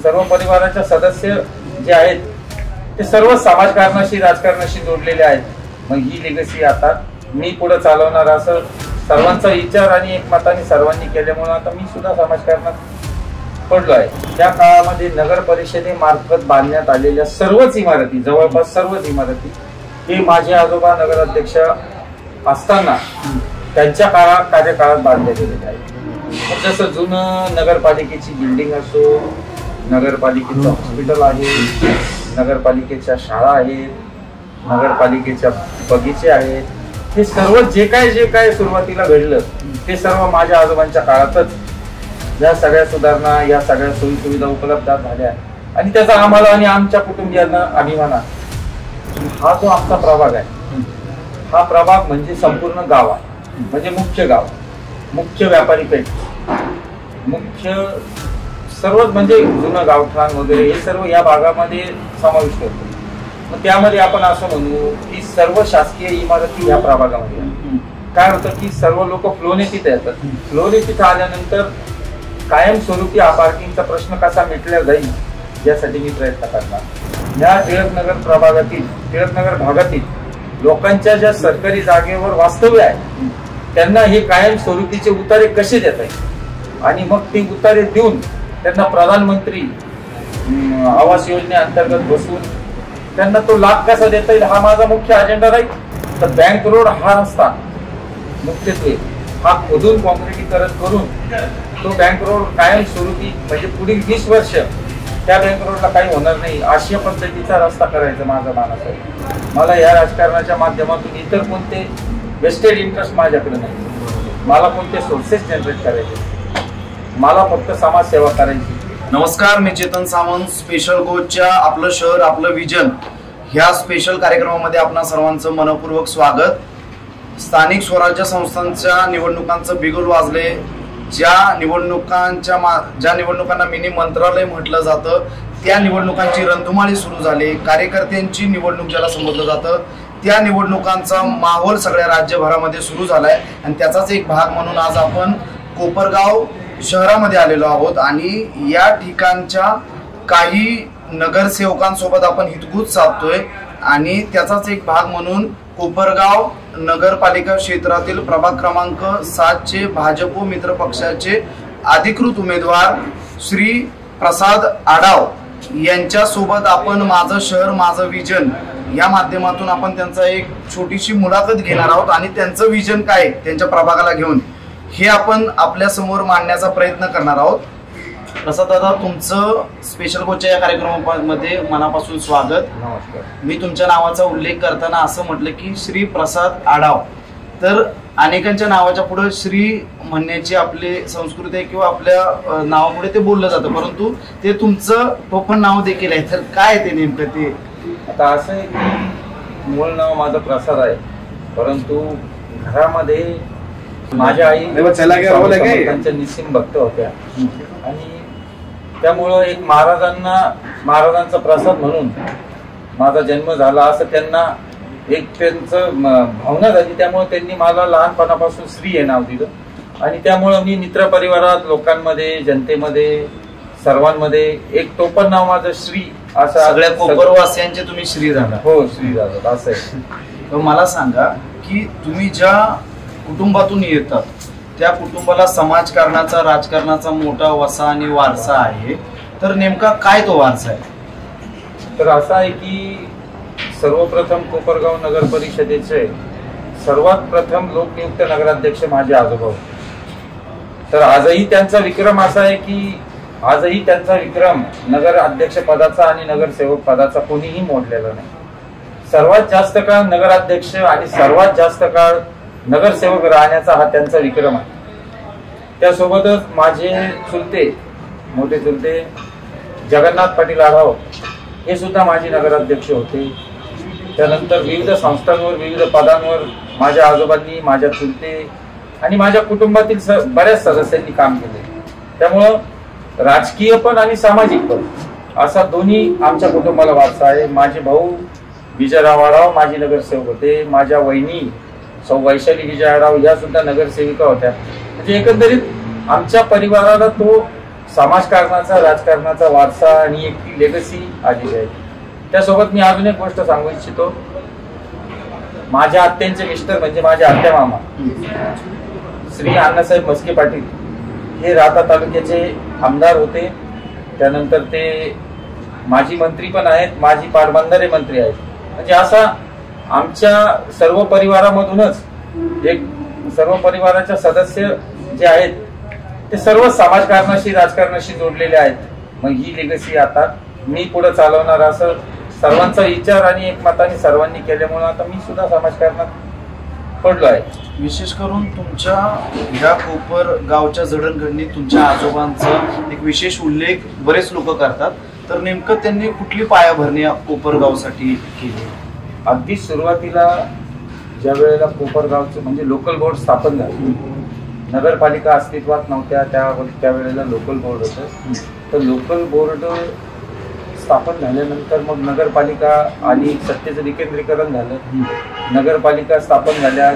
सर्व परिवाराचे सदस्य जे आहेत ते सर्व समाजकारणाशी राजकारणाशी जोडलेले आहेत. मग ही लेगसी आता मी पुढे चालवणार असं सर्वांचा विचार आणि एकमताने सर्वांनी केल्यामुळे आता मी सुद्धा समाजकारणात पडलो आहे. त्या काळामध्ये नगर परिषदेमार्फत बांधण्यात आलेल्या सर्वच इमारती, जवळपास सर्वच इमारती हे माझे आजोबा नगराध्यक्ष असताना त्यांच्या कार्यकाळात बांधले गेलेले आहेत. जसं जुनं नगरपालिकेची बिल्डिंग असो, नगरपालिकेचं हॉस्पिटल आहे, नगरपालिकेच्या शाळा आहेत, नगरपालिकेच्या बगीचे आहेत, हे सर्व जे काय सुरुवातीला घडलं ते सर्व माझ्या आजोबांच्या काळातच या सगळ्या सुधारणा, या सगळ्या सोयी सुविधा उपलब्ध झाल्या आणि त्याचा आम्हाला आणि आमच्या कुटुंबियांना अभिमान आहे. हा जो आमचा प्रभाग आहे, हा प्रभाग म्हणजे संपूर्ण गाव आहे, म्हणजे मुख्य गाव, मुख्य व्यापारी पेठ, मुख्य सर्वच म्हणजे जुनं गावठाण वगैरे हे सर्व या भागामध्ये समाविष्ट होतं. मग त्यामध्ये आपण असं म्हणू की सर्व शासकीय इमारती या प्रभागामध्ये काय होतं की सर्व लोक फ्लोने तिथे येतात. फ्लोने तिथे आल्यानंतर कायमस्वरूपी हा पार्किंगचा प्रश्न कसा मिटला जाईल यासाठी मी प्रयत्न करणार. या टिळकनगर प्रभागातील, टिळकनगर भागातील लोकांच्या ज्या सरकारी जागेवर वास्तव्य आहे त्यांना हे कायमस्वरूपीचे उतारे कसे देता येईल आणि मग ते उतारे देऊन त्यांना प्रधानमंत्री आवास योजनेअंतर्गत बसून त्यांना तो लाभ कसा देता येईल हा माझा मुख्य अजेंडा राहील. तर बँक रोड हा रस्ता मुख्यत्वे हा खोदून कॉन्क्रिटीकरण करून तो बँक रोड कायमस्वरूपी म्हणजे पुढील 20 वर्ष त्या बँक रोडला काही होणार नाही अशा पद्धतीचा रस्ता करायचा माझा मानस आहे. मला या राजकारणाच्या माध्यमातून इतर कोणते वेस्टेड इंटरेस्ट माझ्याकडे नाही. मला कोणते सोर्सेस जनरेट करायचे, मला फक्त समाजसेवा करायची. नमस्कार, मी चेतन सावंत. स्पेशल गोच्या आपलं शहर आपलं विजन ह्या स्पेशल कार्यक्रमामध्ये आपणा सर्वांचं मनपूर्वक स्वागत. स्थानिक स्वराज्य संस्थांच्या निवडणुकांचं बिगुल वाजले. ज्या निवडणुकांना मिनी मंत्रालय म्हटलं जातं त्या निवडणुकांची रणधुमाळी सुरू झाली. कार्यकर्त्यांची निवडणूक ज्याला समजलं जातं त्या निवडणुकांचा माहोल सगळ्या राज्यभरामध्ये सुरू झालाय आणि त्याचाच एक भाग म्हणून आज आपण कोपरगाव शहरामध्ये आलेलो आहोत आणि या ठिकाणच्या काही नगरसेवकांसोबत आपण हितगुज साधतोय आणि त्याचाच एक भाग म्हणून कोपरगाव नगरपालिका क्षेत्रातील प्रभाग क्रमांक 7 चे भाजप मित्र पक्षाचे अधिकृत उमेदवार श्री प्रसाद आडाव यांच्या सोबत आपण माझं शहर माझं विजन या माध्यमातून आपण त्यांचा एक छोटीशी मुलाखत घेणार आहोत आणि त्यांचं विजन काय त्यांच्या प्रभागाला घेऊन हे आपण आपल्या समोर मांडण्याचा प्रयत्न करणार आहोत. प्रसाद दादा, तुमचं स्पेशल गोच्या या कार्यक्रमामध्ये मनापासून स्वागत. नमस्कार. मी तुमच्या नावाचा उल्लेख करताना असं म्हटलं की श्री प्रसाद आडाव, तर अनेकांच्या नावाच्या पुढे श्री म्हणण्याची आपली संस्कृती आहे किंवा आपल्या नावापुढे ते बोललं जातं, परंतु ते तुमचं टोपण नाव देखील आहे. तर काय ते नेमकं ते? आता असं आहे की मूळ नाव माझं प्रसाद आहे, परंतु घरामध्ये माझ्या आई त्यांच्या निस्सिम भक्त होत्या आणि त्यामुळं एक महाराजांचा प्रसाद म्हणून माझा जन्म झाला असं त्यांना एक त्यांचं भावना झाली. त्यामुळे त्यांनी मला लहानपणापासून श्री हे नाव दिलं आणि त्यामुळं मी मित्र परिवारात, लोकांमध्ये, जनतेमध्ये, सर्वांमध्ये एक टोपण नाव माझं श्री असं. सगळ्या कोपरवासियांचे तुम्ही श्री झाला? हो, श्री झालं असं आहे. मला सांगा की तुम्ही ज्या कुटुंबातून येतात त्या कुटुंबाला समाजकारणाचा, राजकारणाचा मोठा वसा आणि वारसा आहे, तर नेमका काय तो वारसा आहे? तर असा आहे की सर्वप्रथम कोपरगाव नगर परिषदेचे सर्वात प्रथम लोकनियुक्त नगराध्यक्ष माझे आजोबा होते. तर आजही त्यांचा विक्रम असा आहे की आजही त्यांचा विक्रम नगर अध्यक्ष पदाचा आणि नगरसेवक पदाचा कोणीही मोडलेला नाही. सर्वात जास्त काळ नगराध्यक्ष आणि सर्वात जास्त काळ नगरसेवक राहण्याचा हा त्यांचा विक्रम आहे. त्यासोबतच माझे मोठे चुलते जगन्नाथ पाटील आढाव हे सुद्धा माझे नगराध्यक्ष होते. त्यानंतर विविध संस्थांवर, विविध पदांवर माझ्या आजोबांनी, माझ्या चुलते आणि माझ्या कुटुंबातील बऱ्याच सदस्यांनी काम केले. त्यामुळं राजकीय पण आणि सामाजिक पण असा दोन्ही आमच्या कुटुंबाला वारसा आहे. माझे भाऊ विजयराव आढाव माझी नगरसेवक होते. माझ्या वहिनी सौ वैशाली विजय आढाव या सुद्धा नगरसेविका होत्या. म्हणजे एकंदरीत आमच्या परिवाराला तो समाजकारणाचा राजकारणाचा वारसा आणि एक ती लेगसी आलेली आहे. त्यासोबत मी अजून एक गोष्ट सांगू इच्छितो. माझ्या आत्यांचे मिस्टर म्हणजे माझे आत्या मामा श्री अण्णासाहेब मस्के पाटील हे राहता तालुक्याचे आमदार होते. त्यानंतर ते माजी मंत्री पण आहेत, माजी पाटबंधारे मंत्री आहेत. म्हणजे असा आमच्या सर्व परिवारामधूनच एक सर्व परिवाराच्या सदस्य जे आहेत ते सर्व समाजकारणाशी राजकारणाशी जोडलेले आहेत. मग ही लेगसी आता मी पुढे चालवणार असं सर्वांचा विचार आणि एकमताने सर्वांनी केल्यामुळे आता मी सुद्धा समाजकारणात पडलो आहे. विशेष करून तुमच्या या कोपर गावच्या जडणघडणीत तुमच्या आजोबांचा एक विशेष उल्लेख बरेच लोक करतात. तर नेमकं त्यांनी कुठली पायाभरणी कोपरगावसाठी केली? अगदी सुरुवातीला ज्या वेळेला कोपरगावचं म्हणजे लोकल बोर्ड स्थापन झालं, नगरपालिका अस्तित्वात नव्हत्या त्यावेळेला लोकल बोर्ड होतं. तर लोकल बोर्ड स्थापन झाल्यानंतर मग नगरपालिका आणि सत्तेचं विकेंद्रीकरण झालं. नगरपालिका स्थापन झाल्या,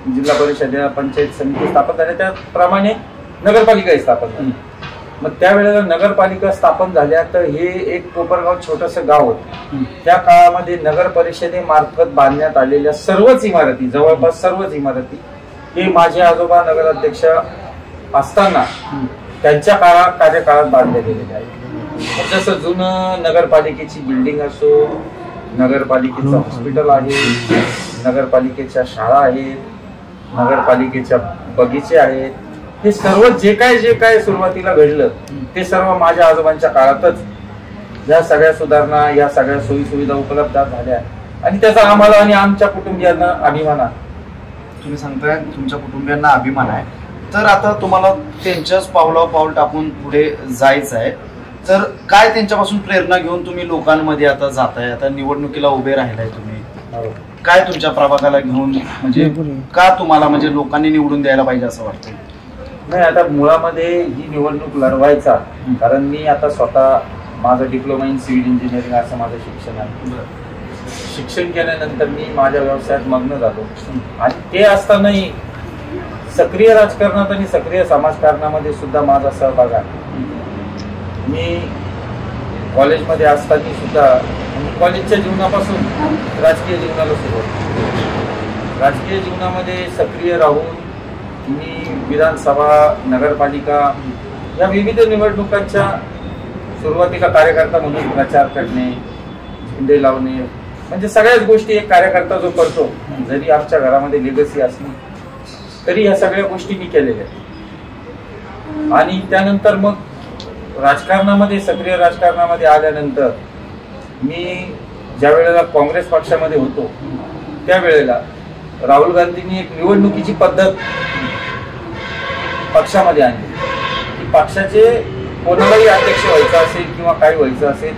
जिल्हा परिषद पंचायत समिती स्थापन झाल्या, त्याप्रमाणे नगरपालिकाही स्थापन झाली. मग त्यावेळेला नगरपालिका स्थापन झाल्या तर हे एक कोपरगाव छोटंसं गाव होतं. त्या काळामध्ये नगर परिषदेमार्फत बांधण्यात आलेल्या सर्वच इमारती, जवळपास सर्वच इमारती हे माझे आजोबा नगराध्यक्ष असताना त्यांच्या कार्यकाळात बांधले गेलेले आहेत. जसं जुनं नगरपालिकेची बिल्डिंग असो, नगरपालिकेचं हॉस्पिटल आहे, नगरपालिकेच्या शाळा आहेत, नगरपालिकेच्या बगीचे आहेत, हे सर्व जे काय सुरुवातीला घडलं ते सर्व माझ्या आजोबांच्या काळातच या सगळ्या सुधारणा, या सगळ्या सोयी सुविधा उपलब्ध झाल्या आणि त्याचा आम्हाला आणि आमच्या कुटुंबियांना अभिमान आहे. तुम्ही सांगताय तुमच्या कुटुंबियांना अभिमान आहे, तर आता तुम्हाला त्यांच्याच पावलावर पाऊल टाकून पुढे जायचं आहे. तर काय त्यांच्यापासून प्रेरणा घेऊन तुम्ही लोकांमध्ये आता जाताय? आता निवडणुकीला उभे राहिलाय तुम्ही, काय तुमच्या प्रभागाला घेऊन म्हणजे का तुम्हाला म्हणजे लोकांनी निवडून द्यायला पाहिजे असं वाटतं? नाही, आता मुळामध्ये ही निवडणूक लढवायचा, कारण मी आता स्वतः माझं डिप्लोमा इन सिव्हिल इंजिनिअरिंग असं माझं शिक्षण आहे. शिक्षण केल्यानंतर मी माझ्या व्यवसायात मग्न झालो आणि ते असतानाही सक्रिय राजकारणात आणि सक्रिय समाजकारणामध्ये सुद्धा माझा सहभाग आहे. मी कॉलेजमध्ये असताना सुद्धा कॉलेजच्या जीवनापासून राजकीय जीवनाला सुरुवात, राजकीय जीवनामध्ये सक्रिय राहून मी विधानसभा, नगरपालिका या विविध निवडणुकांच्या सुरुवातीला कार्यकर्ता म्हणून प्रचार करणे, झेंडे लावणे, म्हणजे सगळ्याच गोष्टी एक कार्यकर्ता जो करतो, जरी आमच्या घरामध्ये लेगसी असली तरी या सगळ्या गोष्टी मी केलेल्या आहेत. आणि त्यानंतर मग राजकारणामध्ये, सक्रिय राजकारणामध्ये आल्यानंतर मी ज्या वेळेला काँग्रेस पक्षामध्ये होतो त्यावेळेला राहुल गांधींनी एक निवडणुकीची पद्धत पक्षामध्ये आणली की पक्षाचे कोणालाही अध्यक्ष व्हायचं असेल किंवा काही व्हायचं असेल,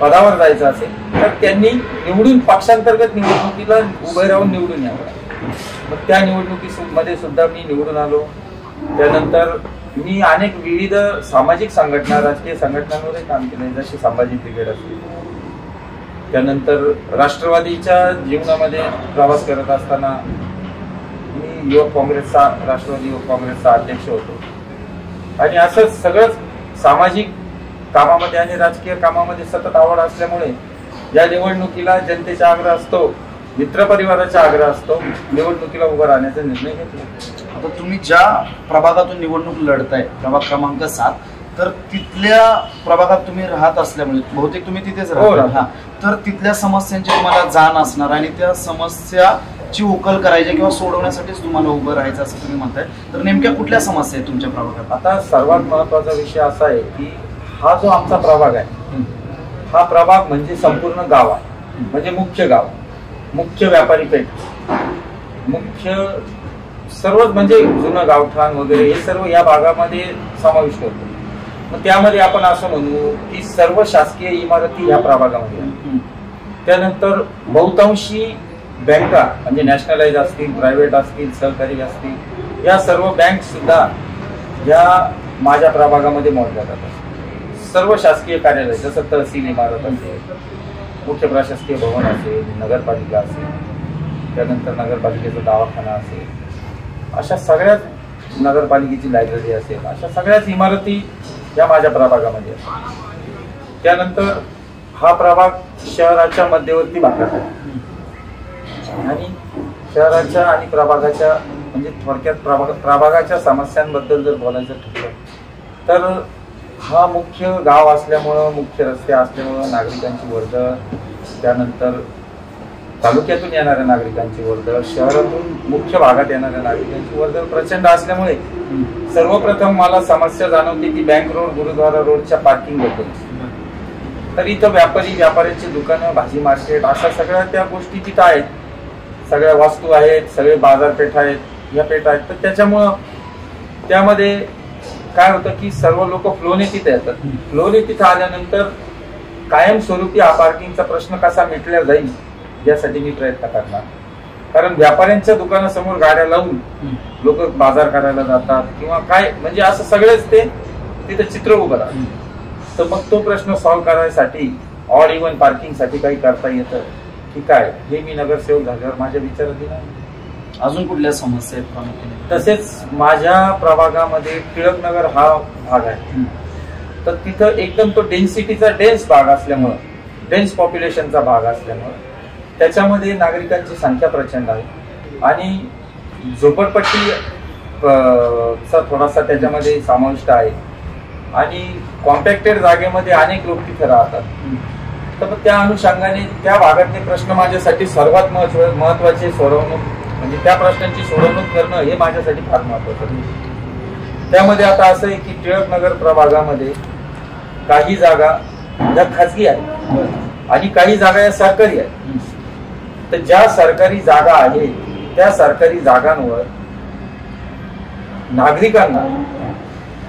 पदावर जायचं असेल तर त्यांनी निवडून पक्षांतर्गत निवडणुकीला उभे राहून निवडून यावं. मग त्या निवडणुकीमध्ये सुद्धा मी निवडून आलो. त्यानंतर मी अनेक विविध सामाजिक संघटना, राजकीय संघटनांवरही काम केले, जशी संभाजी ब्रिगेड असते. त्यानंतर राष्ट्रवादीच्या जीवनामध्ये प्रवास करत असताना मी युवक काँग्रेसचा, राष्ट्रवादी युवक काँग्रेसचा अध्यक्ष होतो. आणि असंच सगळंच सामाजिक कामामध्ये आणि राजकीय कामामध्ये सतत आवड असल्यामुळे या निवडणुकीला जनतेचा आग्रह असतो, मित्रपरिवाराचा आग्रह असतो, निवडणुकीला उभं राहण्याचा निर्णय घेतला. आता तुम्ही ज्या प्रभागातून निवडणूक लढताय, प्रभाग क्रमांक 7, तर तिथल्या प्रभागात तुम्ही राहत असल्यामुळे बहुतेक तुम्ही तिथेच राहता, तर तिथल्या समस्यांची तुम्हाला जाण असणार आणि त्या समस्याची उकल करायची किंवा सोडवण्यासाठीच तुम्हाला उभं राहायचं असं तुम्ही म्हणताय. तर नेमक्या कुठल्या समस्या आहेत तुमच्या प्रभागात? आता सर्वात महत्वाचा विषय असा आहे की हा जो आमचा प्रभाग आहे, हा प्रभाग म्हणजे संपूर्ण गाव आहे, म्हणजे मुख्य गाव, मुख्य व्यापारी पेठ, मुख्य सर्वच म्हणजे जुनं गावठाण वगैरे हे सर्व या भागामध्ये समाविष्ट होतं. मग त्यामध्ये आपण असं म्हणू की सर्व शासकीय इमारती या प्रभागामध्ये आहेत. त्यानंतर बहुतांशी बँका म्हणजे नॅशनलाइज असतील, प्रायव्हेट असतील, सहकारी असतील, या सर्व बँक सुद्धा या माझ्या प्रभागामध्ये मोडल्या जातात. सर्व शासकीय कार्यालय जसं तहसील इमारत असेल, मुख्य प्रशासकीय भवन असेल, नगरपालिका असेल, त्यानंतर नगरपालिकेचा दवाखाना असेल, अशा सगळ्याच, नगरपालिकेची लायब्ररी असेल, अशा सगळ्याच इमारती या माझ्या प्रभागामध्ये आहेत. त्यानंतर हा प्रभाग शहराच्या मध्यवर्ती भागात आहे आणि शहराच्या आणि प्रभागाच्या म्हणजे थोडक्यात प्रभागाच्या समस्यांबद्दल जर बोलायचं ठरलं तर हा मुख्य गाव असल्यामुळं, मुख्य रस्ते असल्यामुळं नागरिकांची वर्दळ, त्यानंतर तालुक्यातून येणाऱ्या नागरिकांची वर्दळ, शहरातून मुख्य भागात येणाऱ्या नागरिकांची वर्दळ प्रचंड असल्यामुळे सर्वप्रथम मला समस्या जाणवते ती बँक रोड, गुरुद्वारा रोडच्या पार्किंग बद्दल. तर इथं व्यापाऱ्यांची दुकानं, भाजी मार्केट अशा सगळ्या त्या गोष्टी तिथं आहेत, सगळ्या वस्तू आहेत, सगळे बाजारपेठ आहेत, या पेठ आहेत. तर त्याच्यामुळं त्यामध्ये काय होतं की सर्व लोक फ्लोने तिथे येतात. फ्लोने तिथे आल्यानंतर कायमस्वरूपी हा पार्किंगचा प्रश्न कसा मिटला जाईल यासाठी मी प्रयत्न करणार. कारण व्यापाऱ्यांच्या दुकानासमोर गाड्या लावून लोक बाजार करायला जातात किंवा काय म्हणजे असं सगळेच ते तिथे चित्र उभं राहतं. तर मग तो प्रश्न सॉल्व्ह करायसाठी ऑड इव्हन पार्किंग साठी काही करता येतं की काय हे मी नगरसेवक झाल्यावर माझ्या विचारात दिला. अजून कुठल्या समस्या आहेत प्रामुख्याने? तसेच माझ्या प्रभागामध्ये टिळकनगर हा भाग आहे. तर तिथं एकदम तो डेन्सिटीचा डेन्स भाग असल्यामुळं, डेन्स पॉप्युलेशनचा भाग असल्यामुळं त्याच्यामध्ये नागरिकांची संख्या प्रचंड आहे आणि झोपडपट्टी चा थोडासा त्याच्यामध्ये समाविष्ट आहे आणि कॉम्पॅक्टेड जागेमध्ये अनेक लोक तिथे राहतात. तर त्या अनुषंगाने त्या भागातले प्रश्न माझ्यासाठी सर्वात महत्वाचे सोडवणूक म्हणजे त्या प्रश्नांची सोडवणूक करणं हे माझ्यासाठी फार महत्वाचं. त्यामध्ये आता असं आहे की टिळकनगर प्रभागामध्ये काही जागा या खाजगी आहेत आणि काही जागा या सरकारी आहेत. तर ज्या सरकारी जागा आहे त्या सरकारी जागांवर नागरिकांना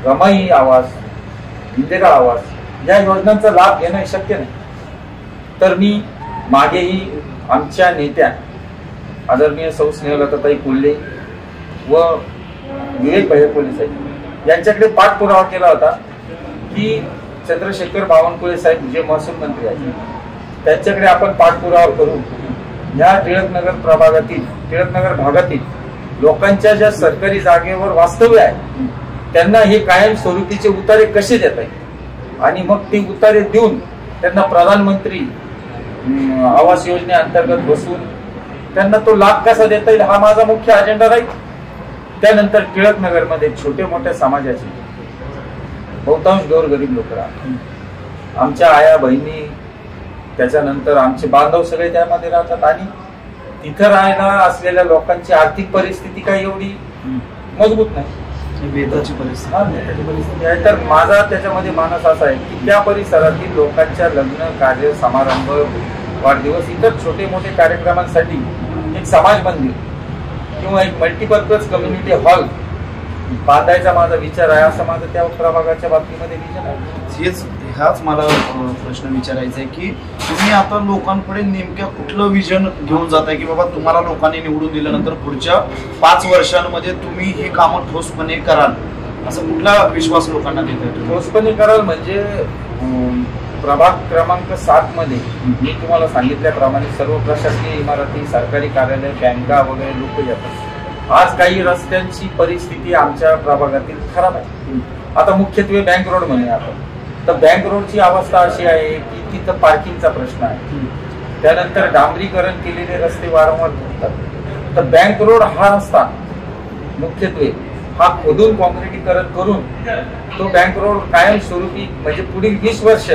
रमाई आवास, इंदिरा आवास या योजनांचा लाभ घेणं शक्य नाही. तर मी मागेही आमच्या नेत्या आदरणीय सौ स्नेहलताताई कोल्हे व विवेक भैय्या साहेब यांच्याकडे पाठपुरावा केला होता की चंद्रशेखर बावनकुळे साहेब जे महसूल मंत्री आहेत त्यांच्याकडे आपण पाठपुरावा करू या टिळकनगर प्रभागातील, टिळकनगर भागातील लोकांच्या ज्या सरकारी जागेवर वास्तव्य आहे त्यांना हे कायम स्वरूपीचे उतारे कसे देता येईल आणि मग ते उतारे देऊन त्यांना प्रधानमंत्री आवास योजनेअंतर्गत बसून त्यांना तो लाभ कसा देता येईल हा माझा मुख्य अजेंडा राहील. त्यानंतर टिळकनगर मध्ये छोटे मोठ्या समाजाचे बहुतांश गोरगरीब लोक राहतात. आमच्या आया बहिणी, त्याच्यानंतर आमचे बांधव सगळे त्यामध्ये राहतात आणि तिथं राहायला असलेल्या लोकांची आर्थिक परिस्थिती काही एवढी मजबूत नाही, बेताची परिस्थिती आहे. तर माझा त्याच्यामध्ये मानस असा आहे की त्या परिसरातील लोकांच्या लग्न, कार्य, समारंभ, वाढदिवस, इतर छोटे मोठे कार्यक्रमांसाठी एक समाज मंदिर किंवा एक मल्टीपर्पज कम्युनिटी हॉल बांधायचा माझा विचार आहे, असं माझं त्या प्रभागाच्या बाबतीमध्ये विचार आहे. ह्याच मला प्रश्न विचारायचा आहे की तुम्ही आता लोकांकडे नेमक्या कुठलं विजन घेऊन जाताय की बाबा तुम्हाला लोकांनी निवडून दिल्यानंतर पुढच्या 5 वर्षांमध्ये तुम्ही ही कामं ठोसपणे कराल, असं कुठला विश्वास लोकांना देताय? ठोसपणे कराल म्हणजे प्रभाग क्रमांक 7 मध्ये मी तुम्हाला सांगितल्याप्रमाणे सर्व प्रशासकीय इमारती, सरकारी कार्यालय, बँका वगैरे लोक येतात. आज काही रस्त्यांची परिस्थिती आमच्या प्रभागातील खराब आहे. आता मुख्यत्वे बँक रोड म्हणूया आपण, तर बँक रोडची अवस्था अशी आहे की तिथं पार्किंगचा प्रश्न आहे. त्यानंतर डांबरीकरण केलेले रस्ते वारंवार तुटतात. तर बँक रोड हा रस्ता मुख्यत्वे हा खोदून कॉन्क्रिटीकरण करून तो बँक रोड कायमस्वरूपी म्हणजे पुढील 20 वर्ष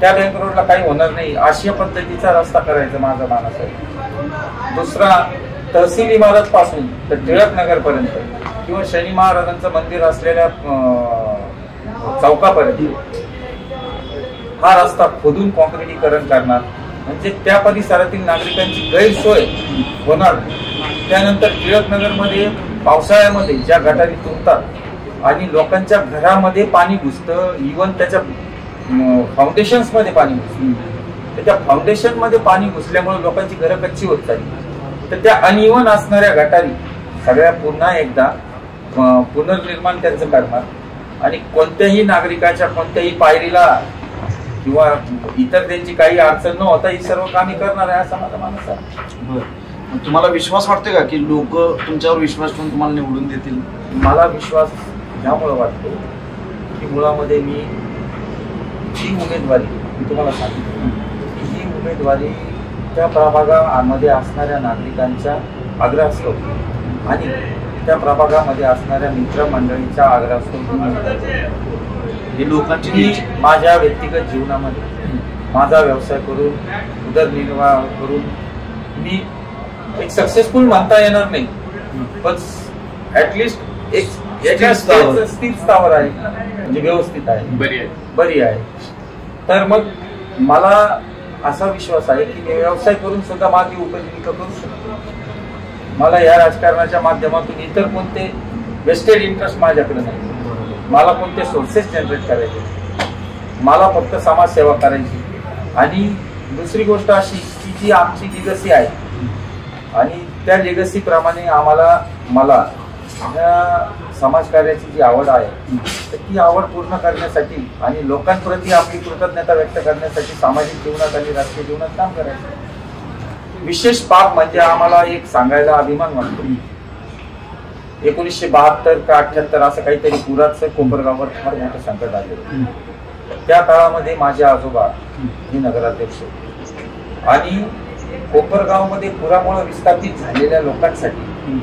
त्या बँक रोडला काही होणार नाही अशा पद्धतीचा रस्ता करायचा माझा मानस आहे. दुसरा, तहसील इमारत पासून तर टिळकनगर पर्यंत किंवा शनी महाराजांचं मंदिर असलेल्या चौकापर्यंत हा रस्ता खोदून कॉन्क्रिटीकरण करणार म्हणजे त्या परिसरातील नागरिकांची गैरसोय होणार. त्यानंतर टिळकनगर मध्ये पावसाळ्यामध्ये ज्या गटारी तुंबतात आणि लोकांच्या घरामध्ये पाणी घुसतं, इव्हन त्याच्या फाउंडेशन मध्ये पाणी घुसतं, त्याच्या फाउंडेशन मध्ये पाणी घुसल्यामुळे लोकांची घरं कच्ची होत चालली. तर त्या अनइव्हन असणाऱ्या गटारी सगळ्या पुन्हा एकदा पुनर्निर्माण त्यांचं करणार आणि कोणत्याही नागरिकाच्या कोणत्याही पायरीला किंवा इतर त्यांची काही अडचण न होता ही सर्व कामे करणार आहे असं माझा मानस आहे. तुम्हाला विश्वास वाटते का की लोक तुमच्यावर विश्वास ठेवून तुम्हाला निवडून देतील? मला विश्वास ह्यामुळे वाटतो की मुळामध्ये मी ही उमेदवारी मी तुम्हाला सांगितलं की ही उमेदवारी त्या प्रभागामध्ये असणाऱ्या नागरिकांच्या आग्रहास्तव आणि त्या प्रभागामध्ये असणाऱ्या मित्रमंडळींच्या आग्रहास्तव हे लोकांची मी माझ्या व्यक्तिगत जीवनामध्ये माझा व्यवसाय करून उदरनिर्वाह करून मी एक सक्सेसफुल म्हणता येणार नाही पण ऍटलिस्ट एक एका स्थिर स्थावर आहे म्हणजे व्यवस्थित आहे बरी आहे. तर मग मला असा विश्वास आहे की मी व्यवसाय करून सुद्धा माझी उपजीविका करू शकतो. मला या राजकारणाच्या माध्यमातून इतर कोणते वेस्टेड इंटरेस्ट माझ्याकडे नाही. मला कोणते सोर्सेस जनरेट करायचे, मला फक्त समाजसेवा करायची. आणि दुसरी गोष्ट अशी की जी आमची लिगसी आहे आणि त्या लिगसी प्रमाणे मला या समाजकार्याची जी आवड आहे तर ती आवड पूर्ण करण्यासाठी आणि लोकांप्रती आपली कृतज्ञता व्यक्त करण्यासाठी सामाजिक जीवनात आणि राजकीय जीवनात काम करायचं. विशेष बाब म्हणजे आम्हाला एक सांगायला अभिमान वाटतो 1972 का 78 असं काहीतरी पुराचं कोपरगाववर फार मोठं संकट आलेलं. त्या काळामध्ये माझे आजोबा हे नगराध्यक्ष आणि कोपरगावमध्ये पुरामुळे विस्थापित झालेल्या लोकांसाठी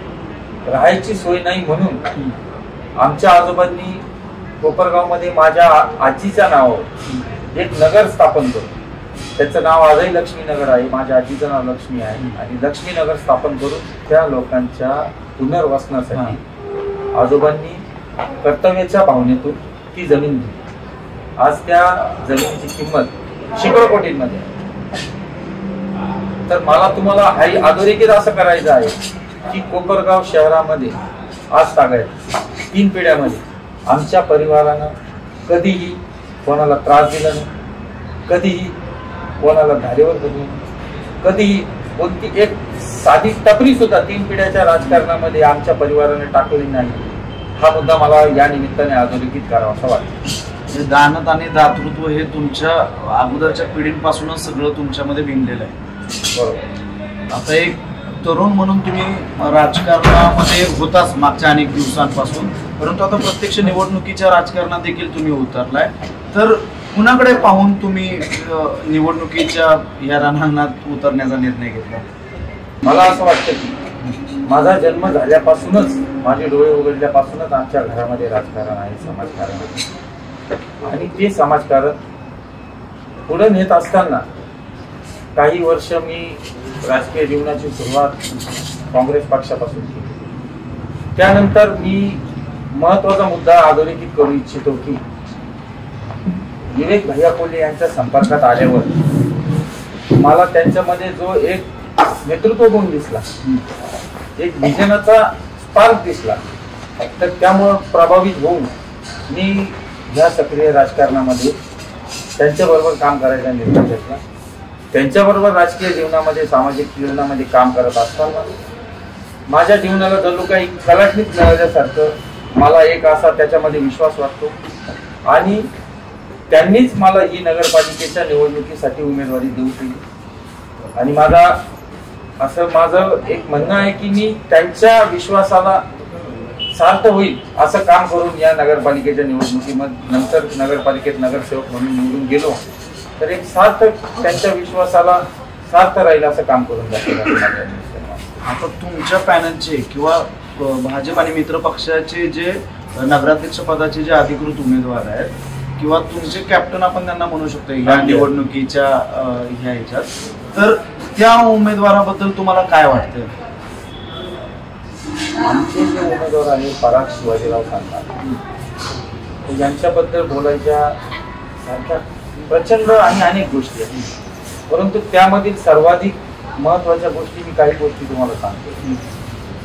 राहायची सोय नाही म्हणून आमच्या आजोबांनी कोपरगावमध्ये माझ्या आजीच्या नावावर एक नगर स्थापन करून त्याचं नाव आजही लक्ष्मीनगर आहे. माझ्या आजीचं नाव लक्ष्मी आहे आणि लक्ष्मीनगर स्थापन करून त्या लोकांच्या पुनर्वसनासाठी आजोबांनी कर्तव्याच्या भावनेतून ती जमीन दिली. आज त्या जमिनीची किंमत शेकडो कोटींमध्ये. तर मला तुम्हाला अधोरेखित असं करायचं आहे की कोपरगाव शहरामध्ये आज तागायत 3 पिढ्यामध्ये आमच्या परिवारानं कधीही कोणाला त्रास दिला नाही, कधीही कोणाला धारेवर धरलं, कधीही कोणती एक साधी टपरी सुद्धा 3 पिढ्याच्या राजकारणामध्ये आमच्या परिवाराने टाकली नाही. हा मुद्दा मला या निमित्ताने अधोरेखित करावा असं वाटतं. दानत आणि दातृत्व हे तुमच्या अगोदरच्या पिढींपासूनच सगळं तुमच्यामध्ये भिनलेलं आहे. बरोबर. आता एक तरुण म्हणून तुम्ही राजकारणामध्ये होताच मागच्या अनेक दिवसांपासून, परंतु आता प्रत्यक्ष निवडणुकीच्या राजकारणात देखील तुम्ही उतरलाय. तर कुणाकडे पाहून तुम्ही निवडणुकीच्या या रणांगणात उतरण्याचा निर्णय घेतला? मला असं वाटतं की माझा जन्म झाल्यापासूनच माझे डोळे उघडल्यापासूनच आमच्या घरामध्ये राजकारण आहे, समाजकारण आहे. आणि ते समाजकारण पुढे नेत असताना काही वर्ष मी राजकीय जीवनाची सुरुवात काँग्रेस पक्षापासून केली. त्यानंतर मी महत्वाचा मुद्दा अधोरेखित करू इच्छितो की विवेक भैया कोल्हे यांच्या संपर्कात आल्यावर मला त्यांच्यामध्ये जो एक नेतृत्व गुण दिसला, एक विजनाचा स्पार्क दिसला, तर त्यामुळं प्रभावित होऊन मी ह्या सक्रिय राजकारणामध्ये त्यांच्याबरोबर काम करायचा निर्णय घेतला. त्यांच्याबरोबर राजकीय जीवनामध्ये सामाजिक जीवनामध्ये काम करत असताना माझ्या जीवनाला जणू काही कलाटणीत मिळाल्यासारखं मला एक असा त्याच्यामध्ये विश्वास वाटतो. आणि त्यांनीच मला ही नगरपालिकेच्या निवडणुकीसाठी उमेदवारी देऊ केली. आणि माझं एक म्हणणं आहे की मी त्यांच्या विश्वासाला सार्थ होईल असं काम करून या नगरपालिकेच्या निवडणुकीमध्ये नंतर नगरपालिकेत नगरसेवक म्हणून निवडून गेलो तर एक त्यांच्या विश्वासाला सार्थ राहील असं काम करून जातं. आता तुमच्या पॅनलचे किंवा भाजप आणि मित्र पक्षाचे जे नगराध्यक्ष पदाचे जे अधिकृत उमेदवार आहेत किंवा तुमचे कॅप्टन आपण त्यांना म्हणू शकतो या निवडणुकीच्या ह्या ह्याच्यात, तर त्या उमेदवाराबद्दल तुम्हाला काय वाटतं? आमचे जे उमेदवार आहे पराग शिवाजीराव सांगतात यांच्याबद्दल बोलायच्या सारख्या प्रचंड आणि अनेक गोष्टी आहेत. परंतु त्यामधील सर्वाधिक महत्वाच्या गोष्टी मी काही गोष्टी तुम्हाला सांगतो.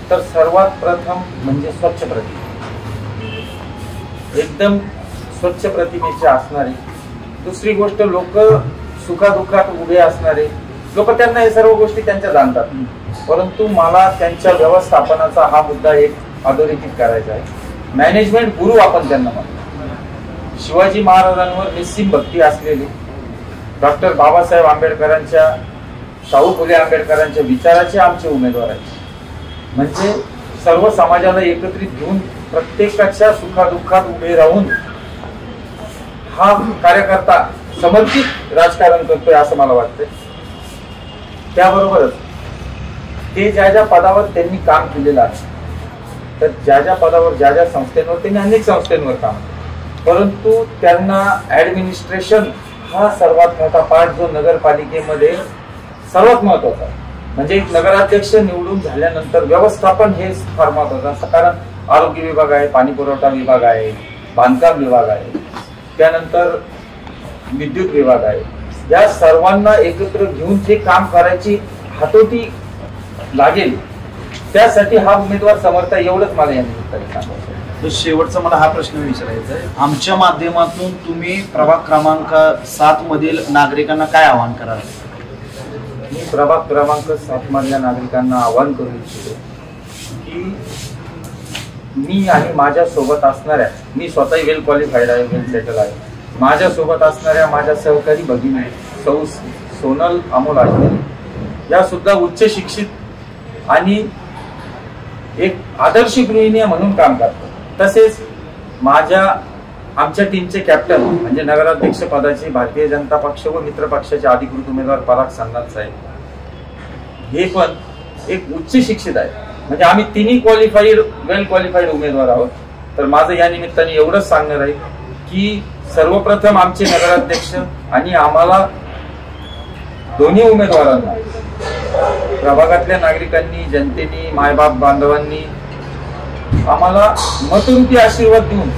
तर सर्वात प्रथम म्हणजे स्वच्छ प्रतिमा, एकदम स्वच्छ प्रतिमेचे असणारे. दुसरी गोष्ट लोक सुखादुःखात उभे असणारे लोक, त्यांना हे सर्व गोष्टी त्यांच्या जाणतात. परंतु मला त्यांच्या व्यवस्थापनाचा हा मुद्दा एक अधोरेखित करायचा आहे. मॅनेजमेंट गुरु आपण त्यांना म्हणतो. शिवाजी महाराजांवर निस्सीम भक्ती असलेले, डॉक्टर बाबासाहेब आंबेडकरांच्या, शाहू फुले आंबेडकरांच्या विचाराचे आमचे उमेदवार आहेत. म्हणजे सर्व समाजाला एकत्रित घेऊन प्रत्येकाच्या सुखादुःखात उभे राहून हा कार्यकर्ता समर्पित राजकारण करतोय असं मला वाटतंय. त्याबरोबरच ते ज्या ज्या पदावर त्यांनी काम केलेलं आहे, तर ज्या ज्या पदावर ज्या ज्या संस्थेवर त्यांनी अनेक संस्थेवर काम, परंतु त्यांना ऍडमिनिस्ट्रेशन हा सर्वात मोठा पार्ट जो नगरपालिकेमध्ये सर्वात महत्वाचा आहे. म्हणजे एक नगराध्यक्ष निवडून झाल्यानंतर व्यवस्थापन हे फार महत्वाचं असतं. कारण आरोग्य विभाग आहे, पाणी पुरवठा विभाग आहे, बांधकाम विभाग आहे, त्यानंतर विद्युत विभाग आहे. या सर्वांना एकत्र घेऊन जे काम करायची हातोटी लागेल, त्यासाठी हा उमेदवार समर्थ आहे, एवढंच मला या निमित्ताने सांगायचं. तर शेवटचा मला हा प्रश्न विचारायचा आहे, आमच्या माध्यमातून तुम्ही प्रभाग क्रमांक 7 मधील नागरिकांना काय आवाहन कराल? मी प्रभाग क्रमांक 7 मधल्या नागरिकांना आवाहन करू इच्छितो की मी आणि माझ्या सोबत असणाऱ्या, मी स्वतःही वेल क्वालिफाईड आहे, वेल सेटल आहे, माझ्या सोबत असणाऱ्या माझ्या सहकारी भगिनी सौ सोनल अमोल आठवले या सुद्धा उच्च शिक्षित आणि एक आदर्श गृहिणी म्हणून काम करतात. तसेच आमच्या टीमचे कॅप्टन म्हणजे नगराध्यक्ष पदाचे भारतीय जनता पक्ष व मित्र पक्षाचे अधिकृत उमेदवार पराग सामनाथ साहेब, हे पण एक उच्च शिक्षित आहे. म्हणजे आम्ही तिन्ही वेल क्वालिफाईड उमेदवार आहोत. तर माझं या निमित्ताने एवढंच सांगणार आहे की सर्वप्रथम आमचे नगराध्यक्ष आणि आम्हाला दोन्ही उमेदवारांना प्रभागातल्या नागरिकांनी, जनतेने, मायबाप बांधवांनी आम्हाला मतरूपी आशीर्वाद देऊन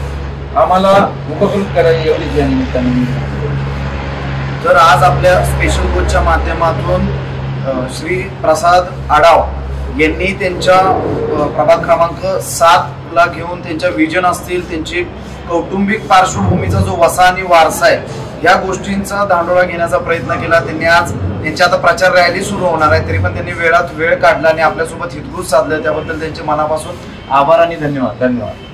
आम्हाला उपकृत करावी, एवढीच या निमित्ताने. तर आज आपल्या स्पेशल कोचच्या माध्यमातून श्री प्रसाद आडाव यांनी त्यांच्या प्रभाग क्रमांक 7 ला घेऊन त्यांच्या विजन असतील, त्यांची कौटुंबिक पार्श्वभूमीचा जो वसा आणि वारसा आहे, या गोष्टींचा धांडोळा घेण्याचा प्रयत्न केला. त्यांनी आज त्यांची आता प्रचार रॅली सुरू होणार आहे, तरी पण त्यांनी वेळात वेळ काढला आणि आपल्यासोबत हितगुज साधलं, त्याबद्दल त्यांचे मनापासून आभार आणि धन्यवाद.